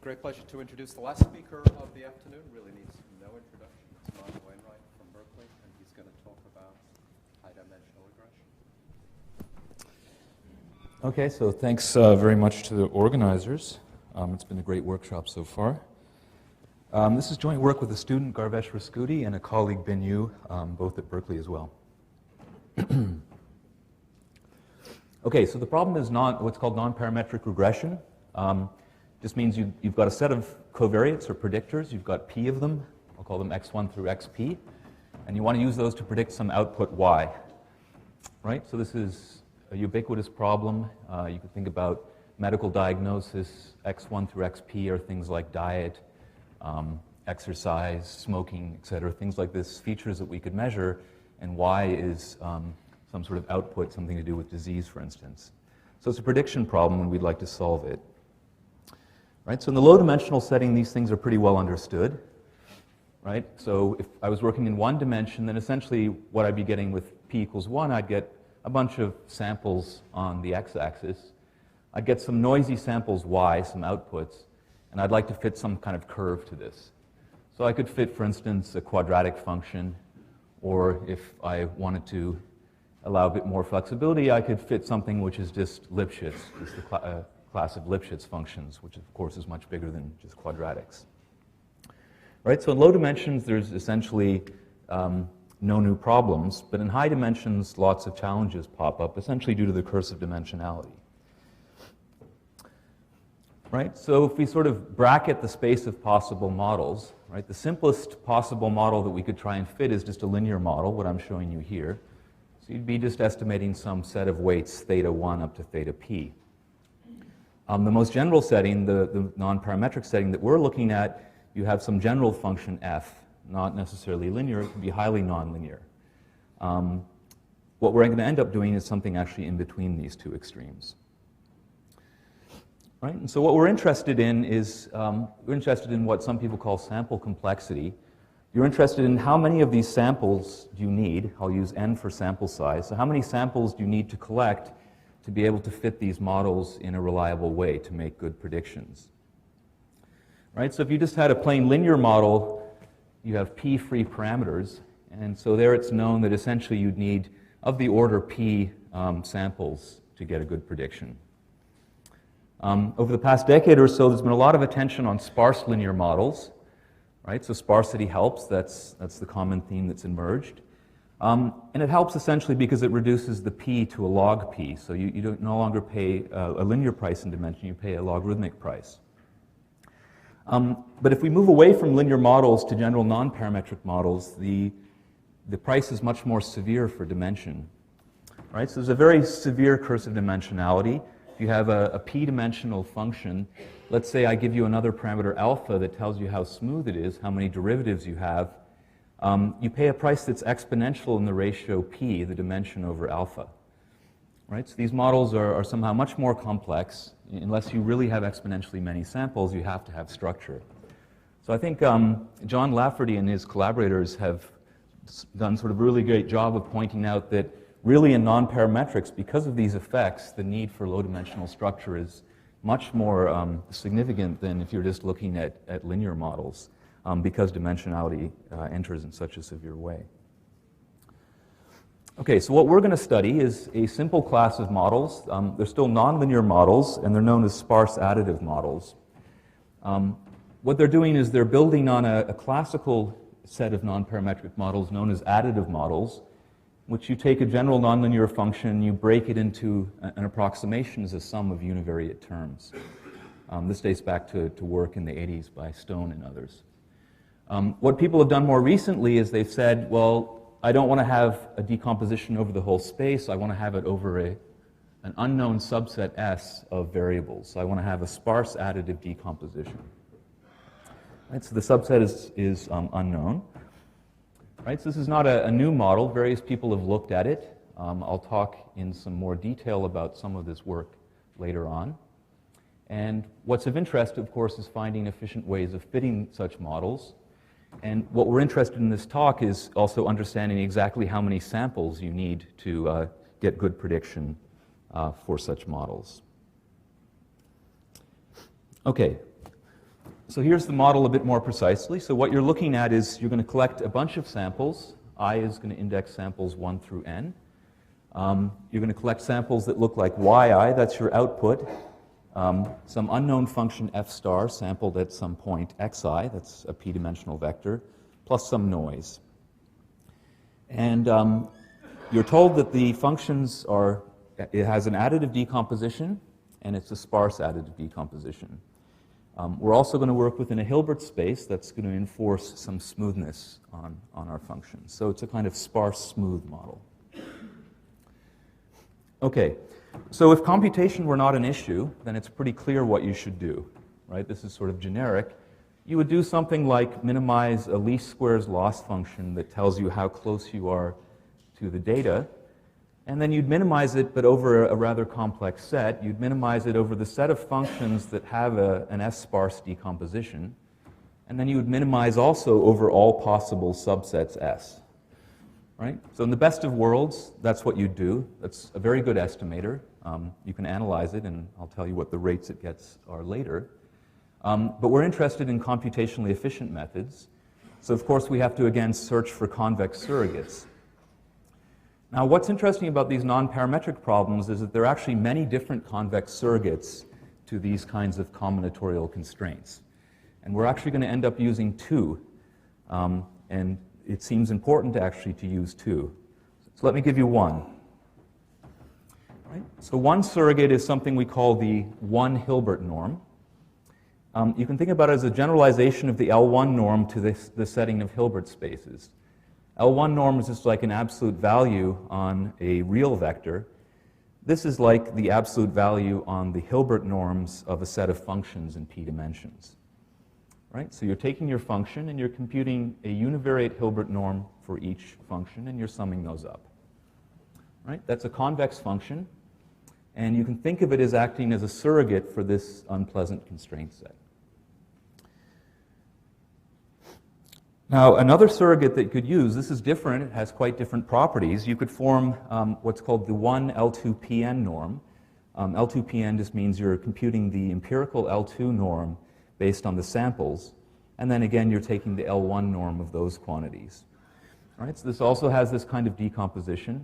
great pleasure to introduce the last speaker of the afternoon. Really needs no introduction. It's Wainwright from Berkeley, and he's going to talk about high-dimensional regression. Okay, so thanks very much to the organizers. It's been a great workshop so far. This is joint work with a student, Garvesh Raskuti, and a colleague, Bin Yu, both at Berkeley as well. Okay, so the problem is what's called non-parametric regression. Just means you've got a set of covariates or predictors. You've got P of them. I'll call them X1 through XP. And you want to use those to predict some output Y. Right? So this is a ubiquitous problem. You could think about medical diagnosis. X1 through XP are things like diet, exercise, smoking, et cetera. Things like this, features that we could measure. And Y is some sort of output, something to do with disease, for instance. So it's a prediction problem, and we'd like to solve it. Right? So in the low-dimensional setting, these things are pretty well understood. Right? So if I was working in one dimension, then essentially what I'd be getting with P equals 1, I'd get a bunch of samples on the x-axis. I'd get some noisy samples Y, some outputs, and I'd like to fit some kind of curve to this. So I could fit, for instance, a quadratic function, or if I wanted to allow a bit more flexibility, I could fit something which is just Lipschitz, just the class of Lipschitz functions, which of course is much bigger than just quadratics. Right, so in low dimensions, there's essentially no new problems, but in high dimensions, lots of challenges pop up, essentially due to the curse of dimensionality. Right, so if we sort of bracket the space of possible models, right, the simplest possible model that we could try and fit is just a linear model, what I'm showing you here. So you'd be just estimating some set of weights, theta 1 up to theta p. The most general setting, the non-parametric setting that we're looking at, you have some general function f, not necessarily linear, it can be highly nonlinear. What we're going to end up doing is something actually in between these two extremes. Right? And so what we're interested in is, we're interested in what some people call sample complexity. You're interested in how many of these samples do you need. I'll use n for sample size. So how many samples do you need to collect to be able to fit these models in a reliable way to make good predictions? Right? So if you just had a plain linear model, you have p free parameters, and so there it's known that essentially you'd need of the order p samples to get a good prediction. Over the past decade or so, there's been a lot of attention on sparse linear models. Right? So sparsity helps, that's the common theme that's emerged. And it helps essentially because it reduces the p to a log p. So you don't no longer pay a linear price in dimension, you pay a logarithmic price. But if we move away from linear models to general non-parametric models, the price is much more severe for dimension. Right? So there's a very severe curse of dimensionality. If you have a p-dimensional function, let's say I give you another parameter alpha that tells you how smooth it is, how many derivatives you have, you pay a price that's exponential in the ratio p, the dimension over alpha. Right? So these models are somehow much more complex. Unless you really have exponentially many samples, you have to have structure. So I think John Lafferty and his collaborators have done sort of a really great job of pointing out that really in non-parametrics, because of these effects, the need for low-dimensional structure is much more significant than if you're just looking at linear models. Because dimensionality enters in such a severe way. Okay, so what we're going to study is a simple class of models. They're still nonlinear models, and they're known as sparse additive models. What they're doing is they're building on a classical set of non-parametric models known as additive models, which you take a general nonlinear function, you break it into an approximation as a sum of univariate terms. This dates back to work in the 80s by Stone and others. What people have done more recently is they've said, well, I don't want to have a decomposition over the whole space. I want to have it over an unknown subset S of variables. So I want to have a sparse additive decomposition. Right, so the subset is unknown. Right, so this is not a new model. Various people have looked at it. I'll talk in some more detail about some of this work later on. And what's of interest, of course, is finding efficient ways of fitting such models. And what we're interested in this talk is also understanding exactly how many samples you need to get good prediction for such models. Okay, So here's the model a bit more precisely. So what you're looking at is you're going to collect a bunch of samples. I is going to index samples 1 through n. You're going to collect samples that look like yi, that's your output. Some unknown function f star sampled at some point xi, that's a p-dimensional vector, plus some noise. And you're told that the functions are, it has an additive decomposition, and it's a sparse additive decomposition. We're also going to work within a Hilbert space that's going to enforce some smoothness on our functions. So it's a kind of sparse smooth model. Okay, so if computation were not an issue, then it's pretty clear what you should do, right? This is sort of generic. You would do something like minimize a least squares loss function that tells you how close you are to the data. And then you'd minimize it, but over a rather complex set. You'd minimize it over the set of functions that have an S-sparse decomposition. And then you would minimize also over all possible subsets S. Right? So in the best of worlds, that's what you'd do. That's a very good estimator. You can analyze it, and I'll tell you what the rates it gets are later. But we're interested in computationally efficient methods. So of course, we have to, again, search for convex surrogates. Now, what's interesting about these non-parametric problems is that there are actually many different convex surrogates to these kinds of combinatorial constraints. And we're actually going to end up using 2. And it seems important actually to use 2. So let me give you one. Right? So one surrogate is something we call the 1 Hilbert norm. You can think about it as a generalization of the L1 norm to the setting of Hilbert spaces. L1 norm is just like an absolute value on a real vector. This is like the absolute value on the Hilbert norms of a set of functions in p dimensions. Right? So you're taking your function and you're computing a univariate Hilbert norm for each function, and you're summing those up. Right? That's a convex function, and you can think of it as acting as a surrogate for this unpleasant constraint set. Now, another surrogate that you could use, this is different, it has quite different properties. You could form what's called the 1 L2PN norm. L2PN just means you're computing the empirical L2 norm based on the samples, and then again you're taking the L1 norm of those quantities. All right, so this also has this kind of decomposition,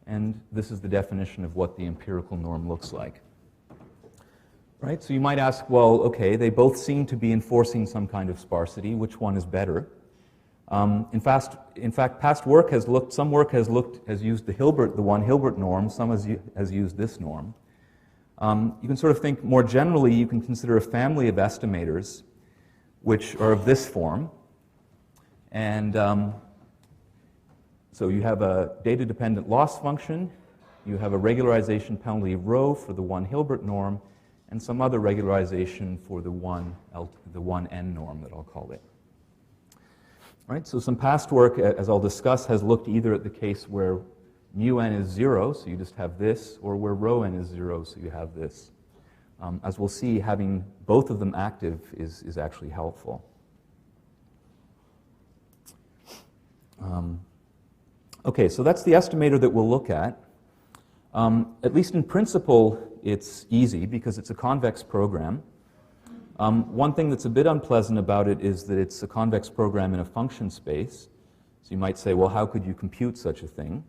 and this is the definition of what the empirical norm looks like. Right, so you might ask, well, okay, they both seem to be enforcing some kind of sparsity. Which one is better? In fact, past work has looked. Some work has used the 1 Hilbert norm. Some has used this norm. You can sort of think more generally. You can consider a family of estimators, which are of this form, and so you have a data-dependent loss function. You have a regularization penalty of rho for the 1 Hilbert norm, and some other regularization for the 1n norm that I'll call it. Right, so some past work, as I'll discuss, has looked either at the case where mu n is 0, so you just have this, or where rho n is 0, so you have this. As we'll see, having both of them active is actually helpful. Okay, so that's the estimator that we'll look at. At least in principle, it's easy because it's a convex program. One thing that's a bit unpleasant about it is that it's a convex program in a function space. So you might say, well, how could you compute such a thing?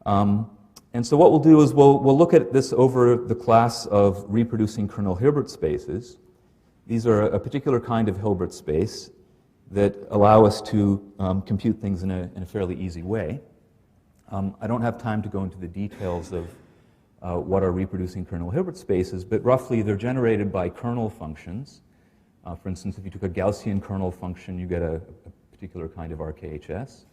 And so what we'll do is we'll look at this over the class of reproducing kernel Hilbert spaces. These are a particular kind of Hilbert space that allow us to compute things in a fairly easy way. I don't have time to go into the details of what are reproducing kernel Hilbert spaces, but roughly they're generated by kernel functions. For instance, if you took a Gaussian kernel function, you get a particular kind of RKHS.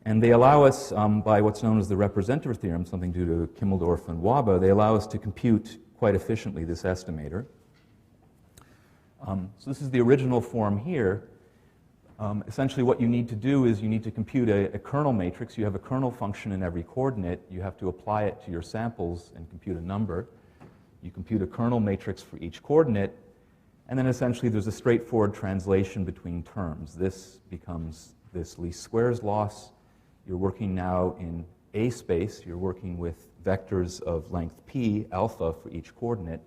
And they allow us, by what's known as the representative theorem, something due to Kimmeldorf and Wabe, they allow us to compute quite efficiently this estimator. So this is the original form here. Essentially what you need to do is you need to compute a kernel matrix. You have a kernel function in every coordinate. You have to apply it to your samples and compute a number. You compute a kernel matrix for each coordinate, and then essentially there's a straightforward translation between terms. This becomes this least squares loss. You're working now in A space. You're working with vectors of length p, alpha, for each coordinate.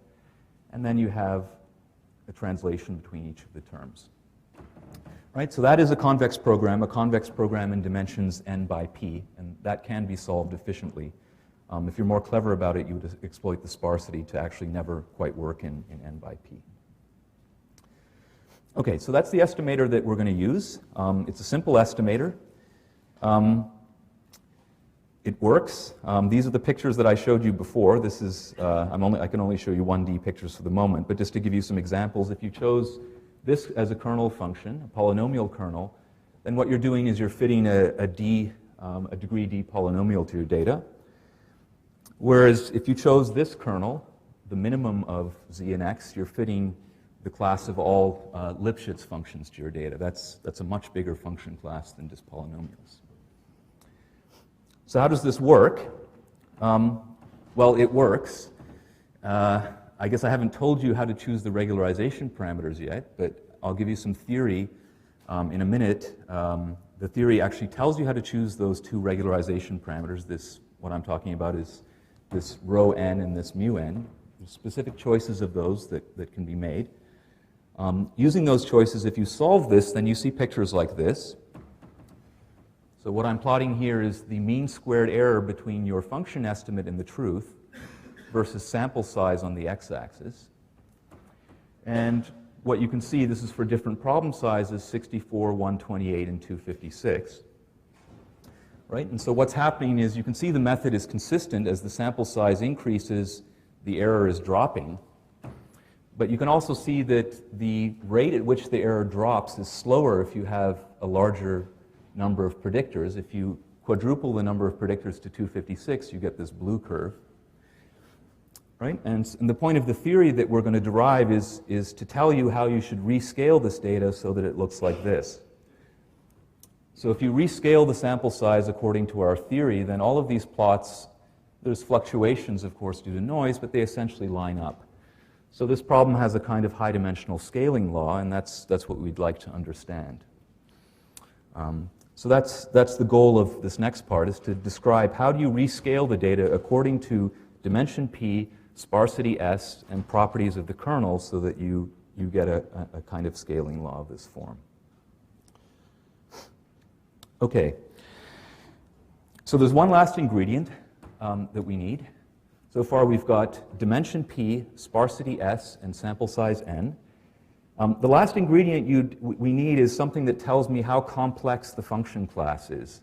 And then you have a translation between each of the terms. Right, so that is a convex program in dimensions n by p, and that can be solved efficiently. If you're more clever about it, you would exploit the sparsity to actually never quite work in n by p. Okay, so that's the estimator that we're going to use. It's a simple estimator. It works. These are the pictures that I showed you before. This is, I can only show you 1D pictures for the moment, but just to give you some examples, if you chose this as a kernel function, a polynomial kernel, then what you're doing is you're fitting a degree D polynomial to your data. Whereas if you chose this kernel, the minimum of z and x, you're fitting the class of all Lipschitz functions to your data. That's a much bigger function class than just polynomials. So how does this work? Well, it works. I guess I haven't told you how to choose the regularization parameters yet, but I'll give you some theory in a minute. The theory actually tells you how to choose those two regularization parameters. What I'm talking about is this rho n and this mu n. There's specific choices of those that can be made. Using those choices, if you solve this, then you see pictures like this. So what I'm plotting here is the mean squared error between your function estimate and the truth versus sample size on the x-axis. And what you can see, this is for different problem sizes, 64, 128, and 256. Right? And so what's happening is you can see the method is consistent. As the sample size increases, the error is dropping. But you can also see that the rate at which the error drops is slower if you have a larger number of predictors. If you quadruple the number of predictors to 256, you get this blue curve. Right? And the point of the theory that we're going to derive is to tell you how you should rescale this data so that it looks like this. So if you rescale the sample size according to our theory, then all of these plots, there's fluctuations, of course, due to noise, but they essentially line up. So this problem has a kind of high-dimensional scaling law, and that's what we'd like to understand. So that's the goal of this next part, is to describe how do you rescale the data according to dimension p, sparsity s, and properties of the kernel so that you get a kind of scaling law of this form. Okay. So there's one last ingredient that we need. So far we've got dimension p, sparsity s, and sample size n. The last ingredient we need is something that tells me how complex the function class is.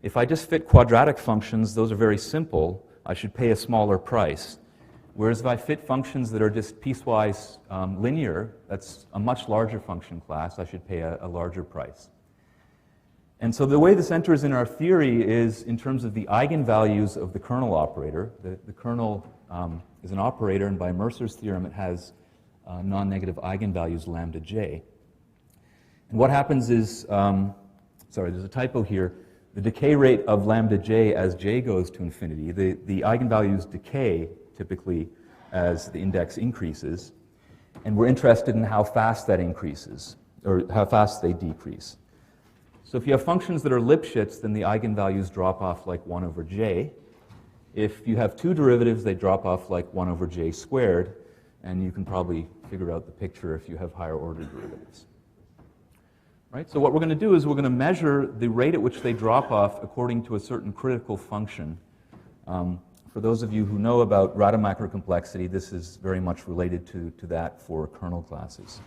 If I just fit quadratic functions, those are very simple. I should pay a smaller price. Whereas if I fit functions that are just piecewise linear, that's a much larger function class, I should pay a larger price. And so the way this enters in our theory is in terms of the eigenvalues of the kernel operator. The kernel is an operator, and by Mercer's theorem, it has non-negative eigenvalues lambda j. And what happens is, sorry, there's a typo here. The decay rate of lambda j as j goes to infinity, the eigenvalues decay typically as the index increases, and we're interested in how fast that increases, or how fast they decrease. So if you have functions that are Lipschitz, then the eigenvalues drop off like 1 over j. If you have two derivatives, they drop off like 1 over j squared, and you can probably figure out the picture if you have higher order derivatives. Right? So what we're going to do is we're going to measure the rate at which they drop off according to a certain critical function. For those of you who know about Rademacher complexity, this is very much related to that for kernel classes.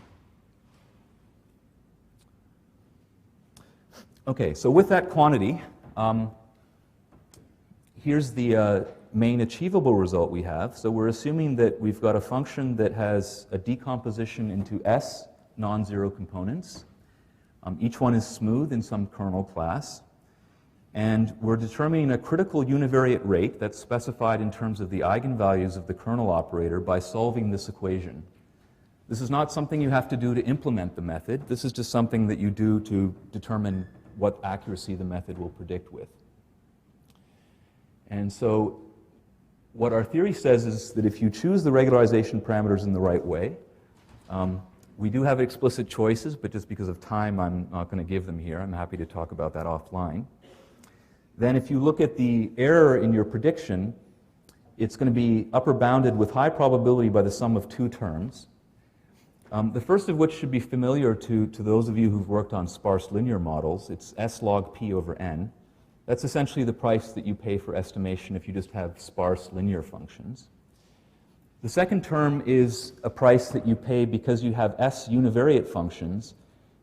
Okay, so with that quantity, here's the main achievable result we have. So we're assuming that we've got a function that has a decomposition into S non-zero components. Each one is smooth in some kernel class. And we're determining a critical univariate rate that's specified in terms of the eigenvalues of the kernel operator by solving this equation. This is not something you have to do to implement the method. This is just something that you do to determine what accuracy the method will predict with. And so what our theory says is that if you choose the regularization parameters in the right way, we do have explicit choices, but just because of time, I'm not going to give them here. I'm happy to talk about that offline. Then if you look at the error in your prediction, it's going to be upper bounded with high probability by the sum of two terms. The first of which should be familiar to those of you who've worked on sparse linear models. It's S log p over n. That's essentially the price that you pay for estimation if you just have sparse linear functions. The second term is a price that you pay because you have S univariate functions,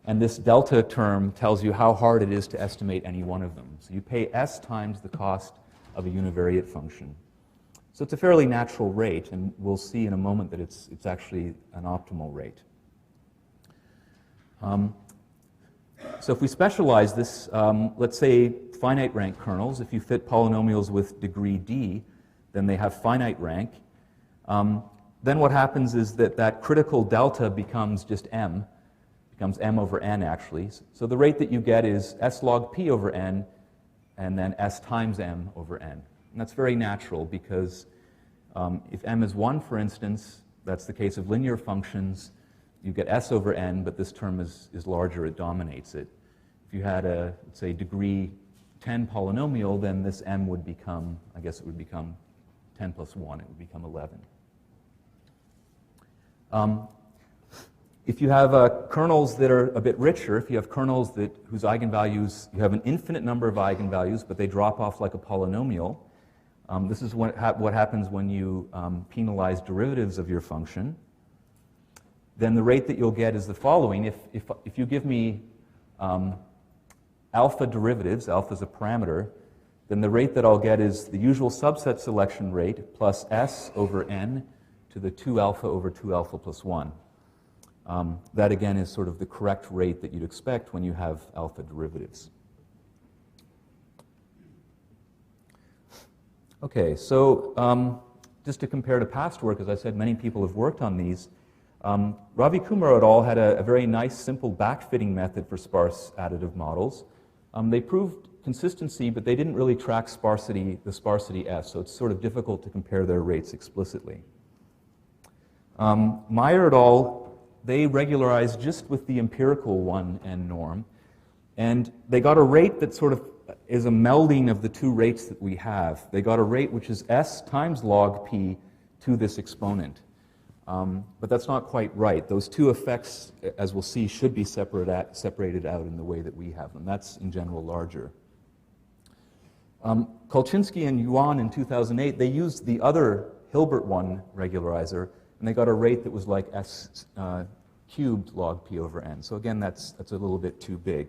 and this delta term tells you how hard it is to estimate any one of them. So you pay S times the cost of a univariate function. So it's a fairly natural rate, and we'll see in a moment that it's actually an optimal rate. So if we specialize this, let's say finite rank kernels, if you fit polynomials with degree d, then they have finite rank. Then what happens is that critical delta becomes just m, becomes m over n actually. So the rate that you get is S log p over n, and then S times m over n. And that's very natural because if m is 1, for instance, that's the case of linear functions, you get S over n, but this term is larger, it dominates it. If you had a, let's say, degree 10 polynomial, then this m would become, I guess it would become 10 plus 1, it would become 11. If you have kernels that are a bit richer, if you have kernels whose eigenvalues, you have an infinite number of eigenvalues, but they drop off like a polynomial, this is what happens when you penalize derivatives of your function. Then the rate that you'll get is the following. If you give me alpha derivatives, alpha is a parameter, then the rate that I'll get is the usual subset selection rate plus S over n to the 2 alpha over 2 alpha plus 1. That again is sort of the correct rate that you'd expect when you have alpha derivatives. Okay, so just to compare to past work, as I said, many people have worked on these. Ravi Kumar et al. Had a very nice, simple backfitting method for sparse additive models. They proved consistency, but they didn't really track sparsity, the sparsity F, so it's sort of difficult to compare their rates explicitly. Meyer et al., they regularized just with the empirical 1n norm, and they got a rate that sort of is a melding of the two rates that we have. They got a rate which is S times log p to this exponent. But that's not quite right. Those two effects, as we'll see, should be separated out in the way that we have them. That's, in general, larger. Kolchinsky and Yuan in 2008, they used the other Hilbert 1 regularizer, and they got a rate that was like S cubed log p over n. So again, that's a little bit too big.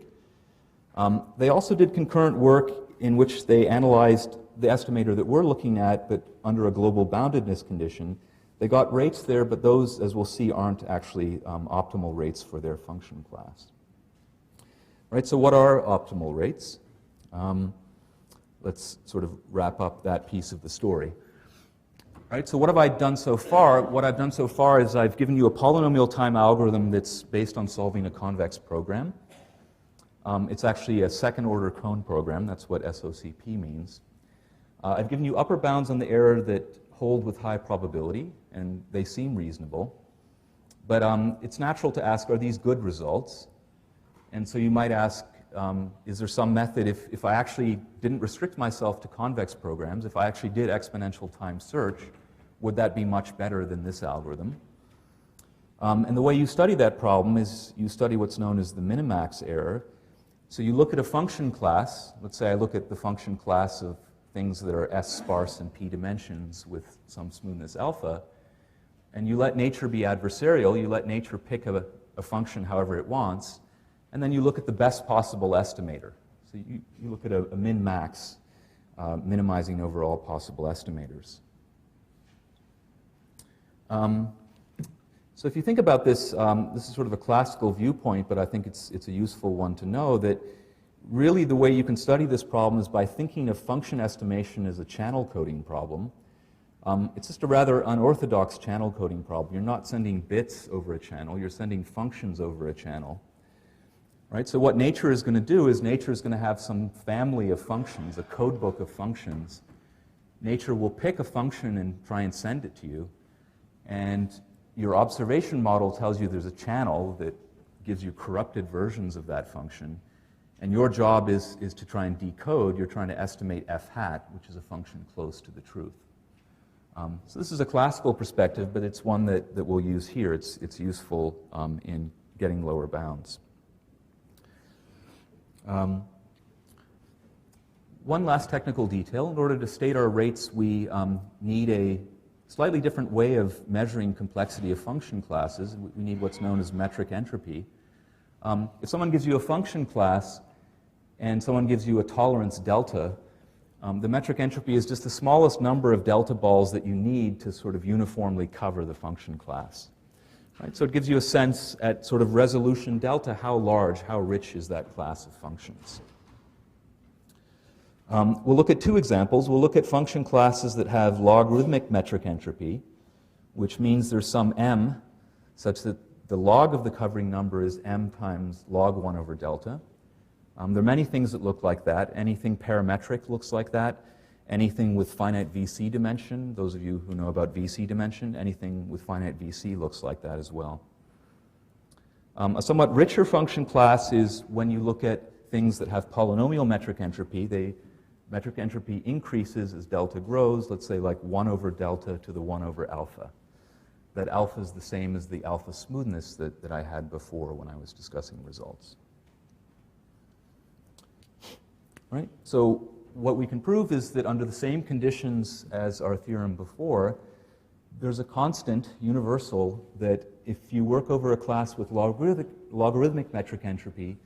They also did concurrent work in which they analyzed the estimator that we're looking at, but under a global boundedness condition. They got rates there, but those, as we'll see, aren't actually optimal rates for their function class. Right, so what are optimal rates? Let's sort of wrap up that piece of the story. Right, so what have I done so far? What I've done so far is I've given you a polynomial time algorithm that's based on solving a convex program. It's actually a second-order cone program. That's what SOCP means. I've given you upper bounds on the error that hold with high probability, and they seem reasonable. But it's natural to ask, are these good results? And so you might ask, is there some method, if I actually didn't restrict myself to convex programs, if I actually did exponential time search, would that be much better than this algorithm? And the way you study that problem is you study what's known as the minimax error. So you look at a function class. Let's say I look at the function class of things that are S sparse in p dimensions with some smoothness alpha, and you let nature be adversarial. You let nature pick a function however it wants, and then you look at the best possible estimator. So you look at a min-max, minimizing overall possible estimators. So if you think about this, this is sort of a classical viewpoint, but I think it's a useful one to know that really the way you can study this problem is by thinking of function estimation as a channel coding problem. It's just a rather unorthodox channel coding problem. You're not sending bits over a channel, you're sending functions over a channel. Right? So what nature is going to do is nature is going to have some family of functions, a code book of functions. Nature will pick a function and try and send it to you, and your observation model tells you there's a channel that gives you corrupted versions of that function, and your job is to try and decode. You're trying to estimate f hat, which is a function close to the truth. So this is a classical perspective, but it's one that we'll use here. It's useful in getting lower bounds. One last technical detail. In order to state our rates, we need a slightly different way of measuring complexity of function classes. We need what's known as metric entropy. If someone gives you a function class and someone gives you a tolerance delta, the metric entropy is just the smallest number of delta balls that you need to sort of uniformly cover the function class. Right? So it gives you a sense at sort of resolution delta, how large, how rich is that class of functions. We'll look at two examples. We'll look at function classes that have logarithmic metric entropy, which means there's some m such that the log of the covering number is m times log 1 over delta. There are many things that look like that. Anything parametric looks like that. Anything with finite VC dimension, those of you who know about VC dimension, anything with finite VC looks like that as well. A somewhat richer function class is when you look at things that have polynomial metric entropy. Metric entropy increases as delta grows, let's say like 1 over delta to the 1 over alpha. That alpha is the same as the alpha smoothness that I had before when I was discussing results. Right? So what we can prove is that under the same conditions as our theorem before, there's a constant universal that if you work over a class with logarithmic metric entropy,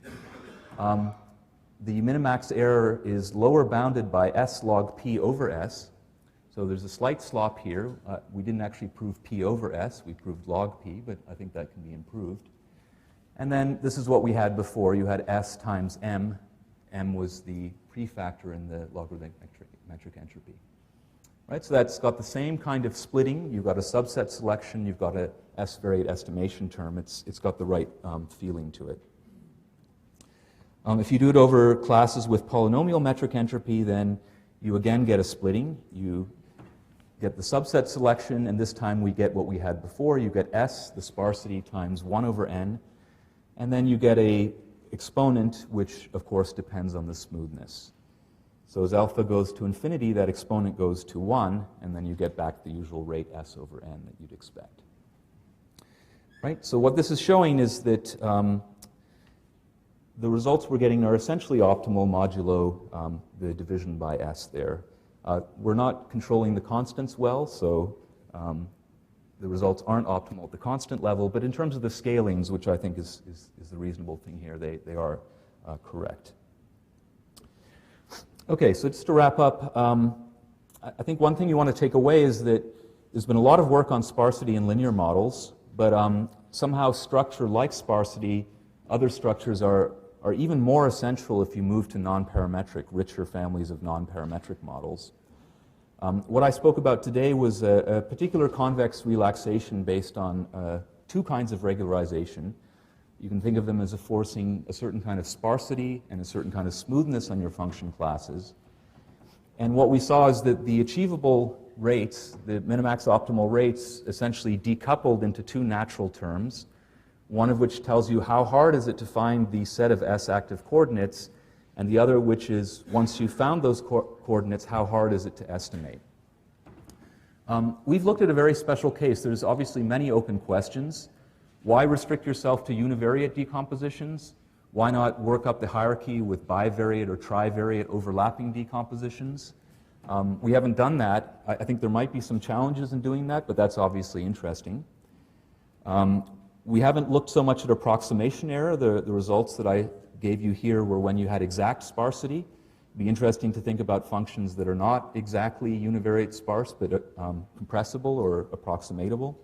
the minimax error is lower bounded by s log p over s. So there's a slight slop here. We didn't actually prove p over s. We proved log p, but I think that can be improved. And then this is what we had before. You had s times m. M was the prefactor in the logarithmic metric entropy. Right? So that's got the same kind of splitting. You've got a subset selection. You've got a s-variate estimation term. It's got the right feeling to it. If you do it over classes with polynomial metric entropy, then you again get a splitting. You get the subset selection, and this time we get what we had before. You get s, the sparsity, times 1 over n, and then you get a exponent, which of course depends on the smoothness. So as alpha goes to infinity, that exponent goes to 1, and then you get back the usual rate s over n that you'd expect. Right? So what this is showing is that the results we're getting are essentially optimal modulo the division by s there. We're not controlling the constants well, so the results aren't optimal at the constant level, but in terms of the scalings, which I think is the reasonable thing here, they are correct. Okay, so just to wrap up, I think one thing you want to take away is that there's been a lot of work on sparsity in linear models, but somehow structure like sparsity, other structures are even more essential if you move to non-parametric, richer families of non-parametric models. What I spoke about today was a particular convex relaxation based on two kinds of regularization. You can think of them as forcing a certain kind of sparsity and a certain kind of smoothness on your function classes. And what we saw is that the achievable rates, the minimax optimal rates, essentially decoupled into two natural terms, one of which tells you how hard is it to find the set of S active coordinates, and the other which is, once you've found those coordinates, how hard is it to estimate. We've looked at a very special case. There's obviously many open questions. Why restrict yourself to univariate decompositions? Why not work up the hierarchy with bivariate or trivariate overlapping decompositions? We haven't done that. I think there might be some challenges in doing that, but that's obviously interesting. We haven't looked so much at approximation error. The results that I gave you here were when you had exact sparsity. It'd be interesting to think about functions that are not exactly univariate sparse, but compressible or approximatable.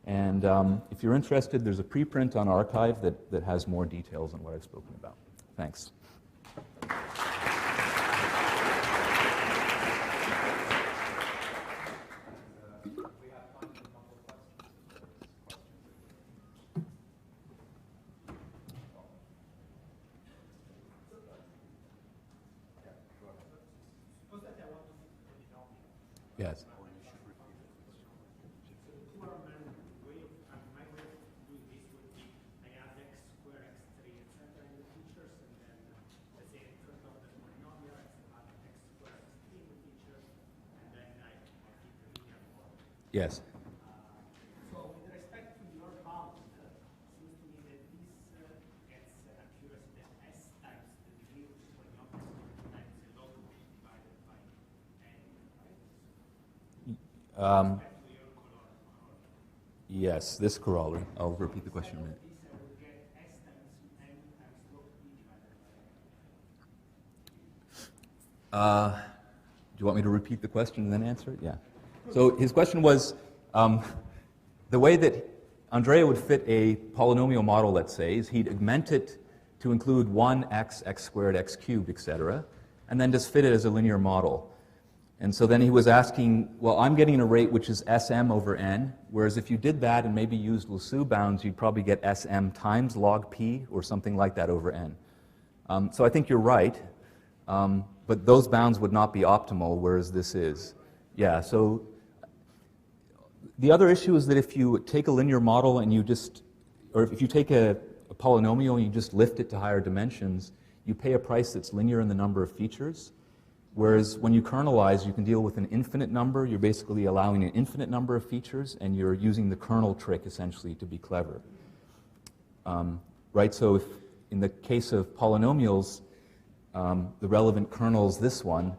And if you're interested, there's a preprint on arXiv that has more details on what I've spoken about. Thanks. Yes. Yes. So with respect to your bound, seems to me that this gets accuracy at S times the degree, which is polynomial times the log divided by n, right? Respect to your corollary. Yes, this corollary. I'll repeat the question in a minute. This I will get S times n times log p divided by n. Do you want me to repeat the question and then answer it? Yeah. So his question was, the way that Andrea would fit a polynomial model, let's say, is he'd augment it to include 1x, x squared, x cubed, etc., and then just fit it as a linear model. And so then he was asking, well, I'm getting a rate which is Sm over n, whereas if you did that and maybe used Lassus bounds, you'd probably get Sm times log p or something like that over n. So I think you're right, but those bounds would not be optimal, whereas this is. Yeah, so the other issue is that if you take a linear model and you just, or if you take a polynomial and you just lift it to higher dimensions, you pay a price that's linear in the number of features. Whereas when you kernelize, you can deal with an infinite number. You're basically allowing an infinite number of features, and you're using the kernel trick, essentially, to be clever. Right? So if in the case of polynomials, the relevant kernel is this one,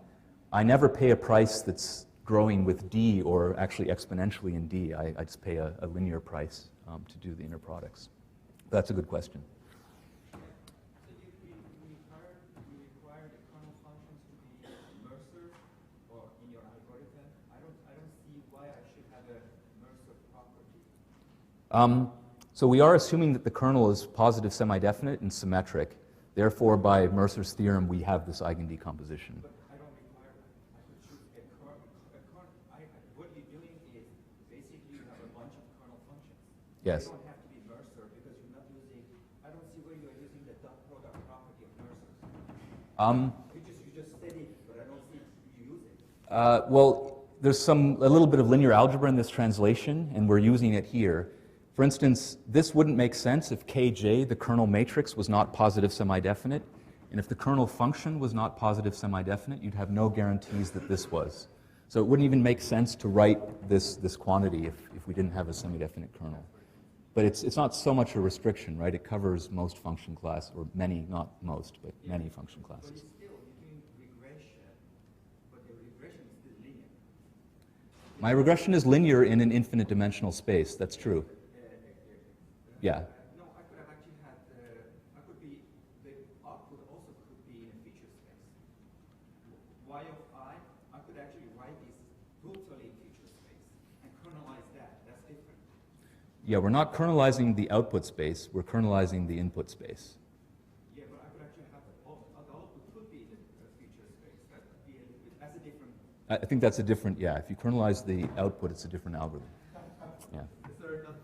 I never pay a price that's growing with d or actually exponentially in d. I just pay a linear price to do the inner products. That's a good question. So you require the kernel functions to be Mercer or in your algorithm. I don't see why I should have a Mercer property. So we are assuming that the kernel is positive semi-definite and symmetric. Therefore, by Mercer's theorem, we have this eigendecomposition. But I don't require that. I could choose a kernel. What you're doing is basically you have a bunch of kernel functions. Yes. They don't have to be Mercer because you're not using. I don't see where you're using the dot product property of Mercer. You just said it, but I don't see you use it. Well, there's a little bit of linear algebra in this translation, and we're using it here. For instance, this wouldn't make sense if Kj, the kernel matrix, was not positive semi-definite. And if the kernel function was not positive semi-definite, you'd have no guarantees that this was. So it wouldn't even make sense to write this quantity if we didn't have a semi-definite kernel. But it's not so much a restriction, right? It covers most function class, or many, not most, but many function But classes. it's still you're doing regression, but the regression is still linear. My regression is linear in an infinite dimensional space. That's true. Yeah. No, I could have actually had, I could be, the output also could be in a feature space. Y of I could actually write this totally in feature space and kernelize that. That's different. Yeah, we're not kernelizing the output space, we're kernelizing the input space. Yeah, but I could actually have the output could be in the feature space. That would be a little bit, that's a different. I think that's a different, yeah, if you kernelize the output, it's a different algorithm. Yeah. Is there another